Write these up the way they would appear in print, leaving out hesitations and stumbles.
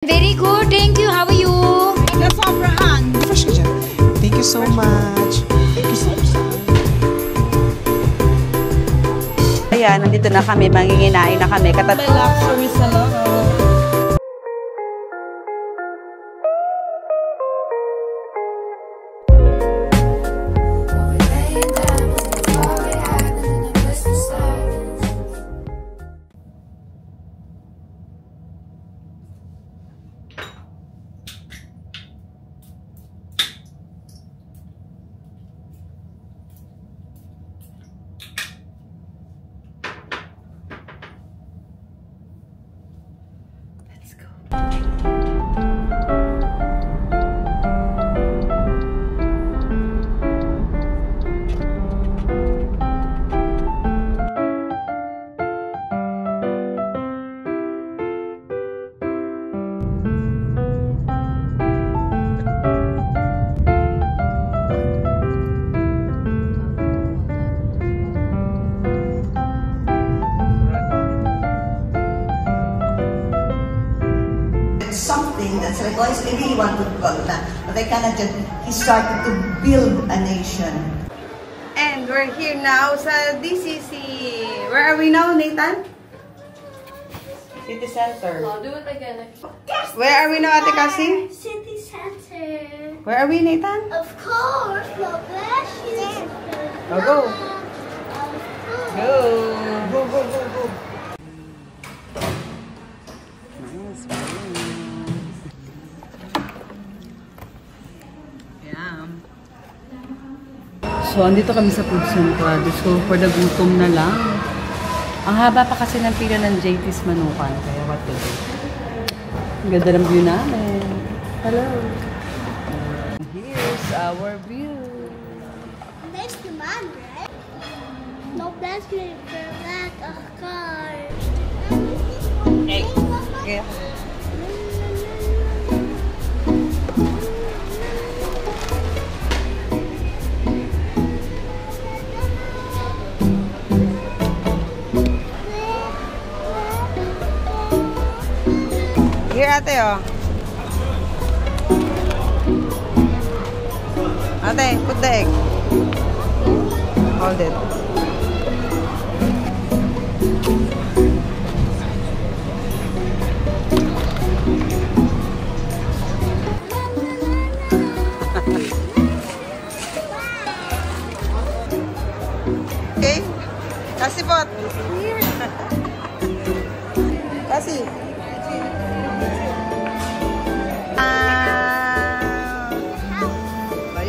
Very good, thank you. How are you? Nasobrahan. Fresh ka dyan. Thank you so much. Thank you so much. Ayan, nandito na kami, manginginain na kami. May luxury salon. Something that's like, oh, I really want to build that, but I cannot just, he started to build a nation. And we're here now sa DCC. Where are we now, Nathan? City Center. I'll do it again. Where are we now, Ate Cassie? City Center. Where are we, Nathan? Of course, God bless you. Oh, go. Go. Go, go, go, go. Nice. So, andito kami sa Food Central. So, for the gutom na lang. Ang haba pa kasi ng pila ng JT's Manukan. Kaya what to do? Ang ganda ng view namin. Hello. Here's our view. There's the man, right? No, that's me for that a car. Okay. Here, ate, oh. Ate, put the egg. Hold it. Okay? Kasi pot. Kasi.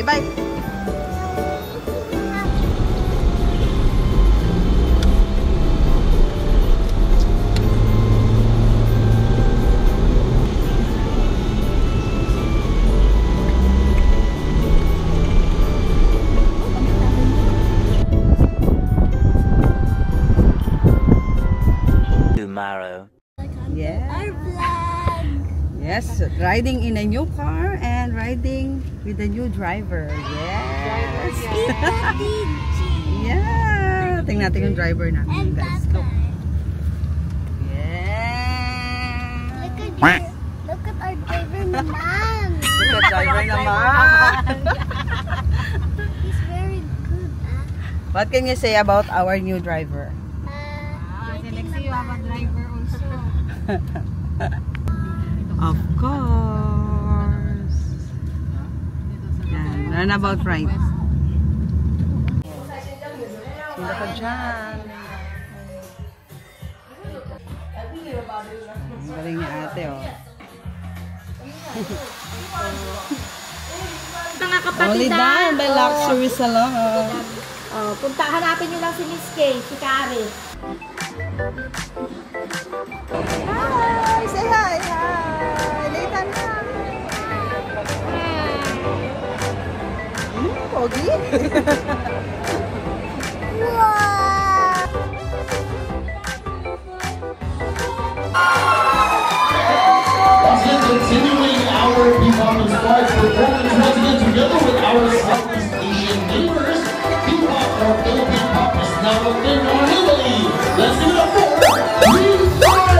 Bye-bye. Tomorrow. Yeah. Our flag. Yes, riding in a new car and riding with a new driver. Yes. Yeah. Tingnan natin yung driver natin, And guys. Papa. Look. Yeah. Look at our driver naman. Look at driver naman. He's very good, What can you say about our new driver? Alexi, you have a driver also. Of course. Yan. Learn about right. Sila ka dyan. Ang galing ni ate, oh. Mga kapatid, Only done by Luxury Salon. punta hanapin nyo lang si Miss Kay, si Kari. Hi! Say hi! Hi! Nathan, hi! Pogi! Continuing our P-Pop Sparks performance once again together with our Southeast Asian neighbors. P-Pop or Philippine Pop is now in our Italy. Let's give it up for P-Pop!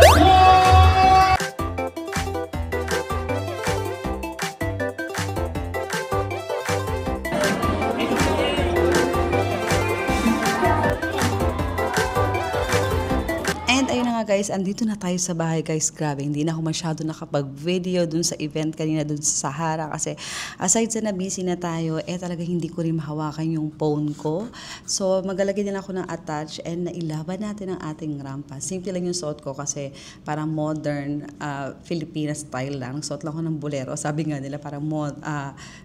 guys, andito na tayo sa bahay guys. Grabe, hindi na ako masyado nakapag-video dun sa event kanina dun sa Sahara kasi aside sa na busy na tayo, talaga hindi ko rin mahawakan yung phone ko. So maglalagay din ako ng attach and nailaban natin ang ating rampa. Simple lang yung suot ko kasi parang modern Filipina style lang. Suot lang ko ng bolero. Sabi nga nila parang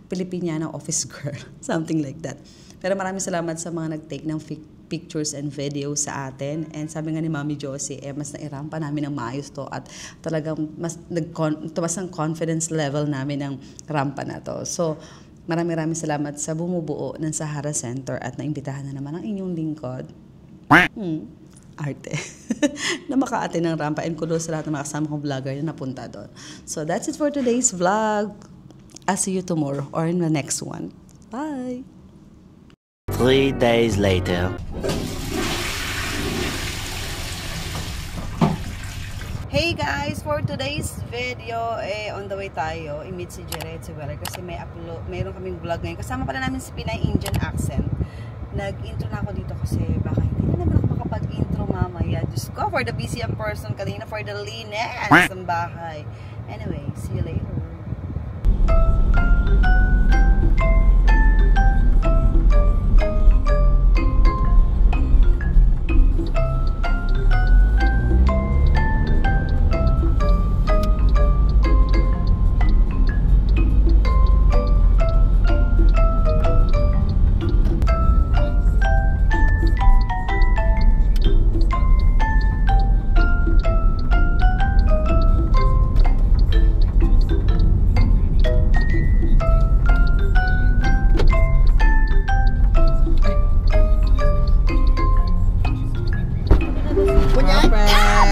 Filipiniana office girl. Something like that. Pero maraming salamat sa mga nag-take ng pictures and videos sa atin. And sabi nga ni Mami Josie, mas nairampa namin ng maayos to at talagang mas tumas ang confidence level namin ng rampa na to. So, maraming salamat sa bumubuo ng Sahara Center at naimbitahan na naman ang inyong lingkod. Arte. Na makaate ng rampa and kudos sa lahat ng mga kasama kong vlogger na napunta doon. So, that's it for today's vlog. I'll see you tomorrow or in the next one. Bye! 3 days later. Hey guys, for today's video, on the way tayo, i-meet si Jared, si Weller, kasi mayroon kaming vlog ngayon. Kasama pala namin si Pinay Indian accent. Nag-intro na ako dito kasi baka hindi na naman ako makapag-intro mamaya. Diyos ko, for the busy person kanina, for the linis ng bahay. Anyway, see you later.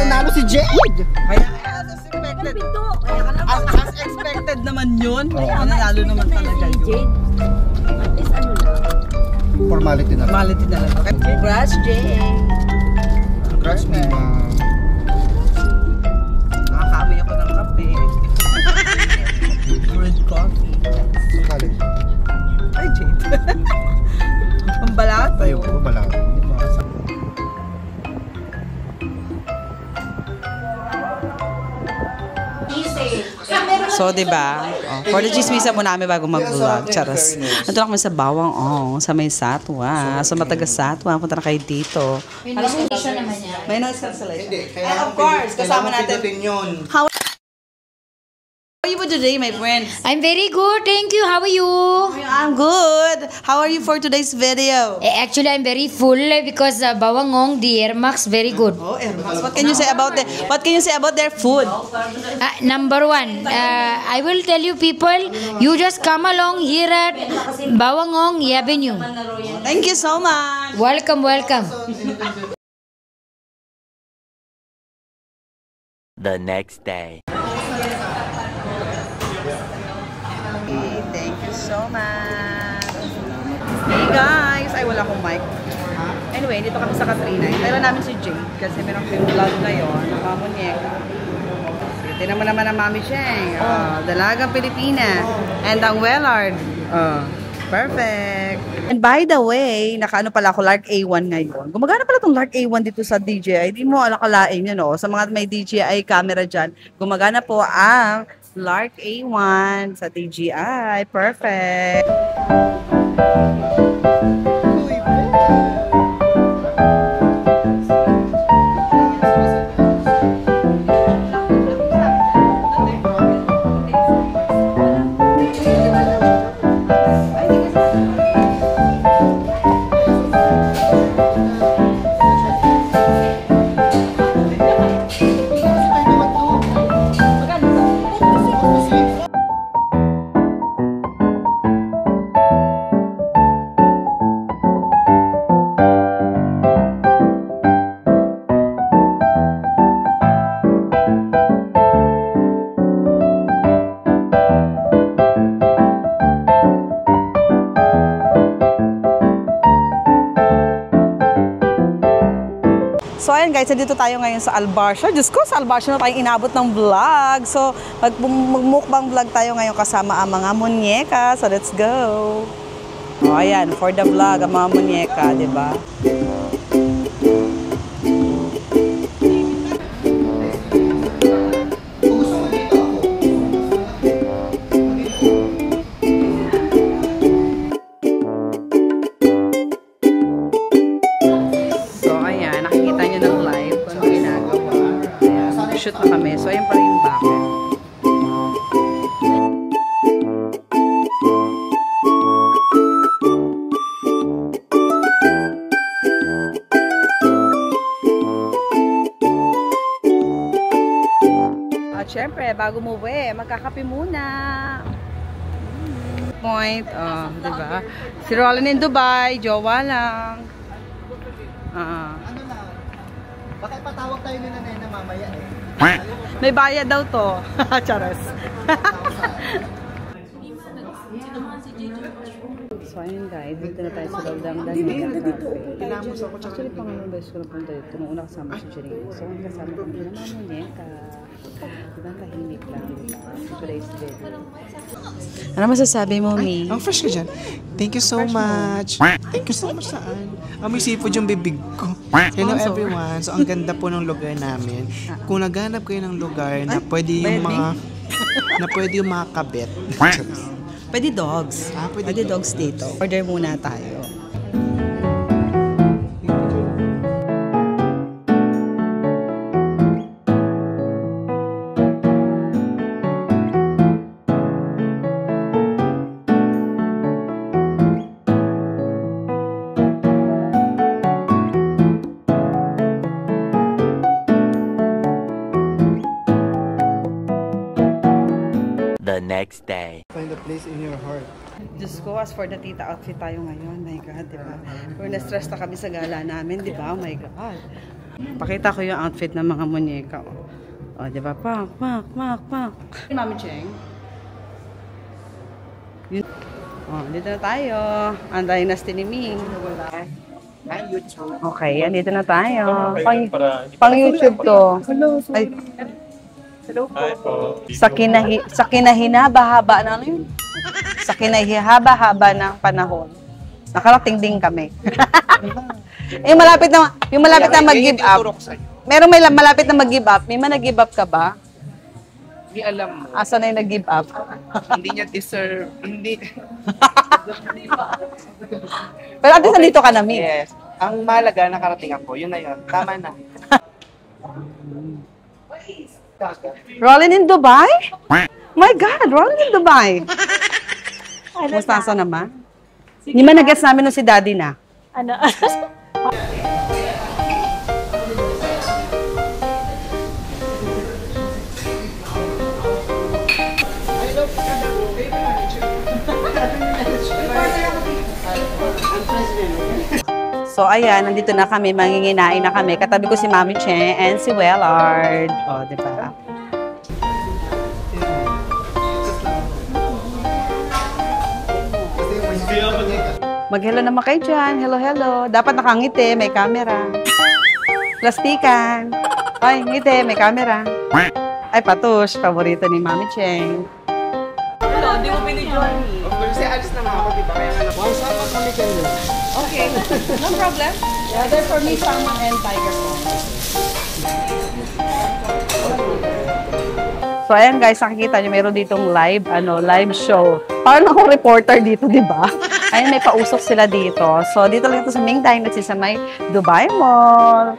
Nanalo si Jade! Kaya as expected. As expected naman yun. Nanalo naman talaga yun. At least ano lang. Formality na lang. Formality na lang. Congrats, Jay! Congrats, Mima. Nakakamoy ako ng kape. Brewed coffee. Sakali. Ay, Jade. Pambalat. Tayo, balak. So, diba? For the chismisa mo namin bago mag-vlog. Charas. Nandun ako sa Bawang sa may Satwa. Sa Matagas Satwa. Punta na kayo dito. May noise cancellation naman yan. May noise cancellation. And of course, kasama natin. How are you for today, my friend? I'm very good, thank you. How are you? I'm good. How are you for today's video? Actually, I'm very full because Bawangong, the Air Max, very good. Oh, Airmax. What can you say about their food? Number one, I will tell you people, you just come along here at Bawangong Avenue. Thank you so much. Welcome, welcome. The next day. Thank you so much. Hey guys! Ay, wala akong mic. Anyway, dito kami sa Katrina. Tayo namin si Jay kasi meron kayong vlog ngayon ng mga munyeka. Ito naman ang Mami Cheng. Dalagang Pilipina. And ang Wellard. Perfect. And by the way, nakaano pala ako Lark A1 ngayon. Gumagana pala itong Lark A1 dito sa DJI. Hindi mo alakalain yun, no? Sa mga may DJI camera dyan, gumagana po ang Lark A1 sa DJI. Perfect. So ayan guys, dito tayo ngayon sa Albarcia. Diyos ko, sa Albarcia na tayong inabot ng vlog. So magmukbang vlog tayo ngayon kasama ang mga munyeka. So let's go. O ayan, for the vlog, ang mga munyeka, di ba? Siyempre, bago umuwi, magkakape muna. Point, di ba? Si Roland in Dubai, jowa lang. Ano na? Baka ipatawag tayo ni nanay na mamaya eh. May bayad daw to. Charas. So ayun guys, dito na tayo sa loob ng Daniela Cafe. Actually, pangalawang beses ko na punta dito. Nung una kasama si Jerry. So ang kasama kami na mamunyeka. Diba tahimik lang. Today's day. Ano masasabi mo, Mi? Ang fresh ka dyan. Thank you so much. Thank you so much saan? May seafood yung bibig ko. Hello everyone. So ang ganda po ng lugar namin. Kung naghanap kayo ng lugar na pwede yung mga kabit. Pwede dogs. Pwede dogs dito. Order muna tayo. The next day. Find a place in your heart. Diyos ko, as for the tita outfit tayo ngayon. My God, di ba? Kung na-stress na kami sa gala namin, di ba? Oh my God. Pakita ko yung outfit ng mga munyeka. O, di ba? Pak, pak, pak, pak. Mami Cheng. O, dito na tayo. Ang dynasty ni Ming. Okay, andito na tayo. Pang YouTube to. Ay. Sa kinahinaba-haba na ano yun? Sa kinahihaba-haba ng panahon. Nakarating din kami. yung malapit na mag-give up. Meron may malapit na mag-give up. May nag-give up ka ba? Hindi alam mo. Asa na yung nag-give up? Hindi niya deserve. Hindi. Pero at least nandito ka na, Mi. Yes. Ang mahalaga, nakarating ako. Yun na yun. Tama na. Rolling in Dubai? My God, rolling in Dubai. Musta naman? Hindi man nag-guess namin nung si Daddy na. Ano? So ayan, nandito na kami, manginginain na kami. Katabi ko si Mami Cheng and si Wellard. O, di ba? Mag-hello naman kayo dyan. Hello, hello. Dapat nakangiti, may camera. Plastikan. Ay, ngiti, may camera. Ay, patush. Paborito ni Mami Cheng. Hello, di mo binigyan. Of course, alis na nga ako, di ba? Kaya nga na. Sama kami kayo. Okay, no problem. Yeah, they're for me, salmon and tiger prawn. So ayan guys, nakikita niyo meron ditong live show. Parang ako reporter dito, di ba? Ayun, may pausok sila dito. So dito lang ito sa Ming Dynasty sa may Dubai Mall.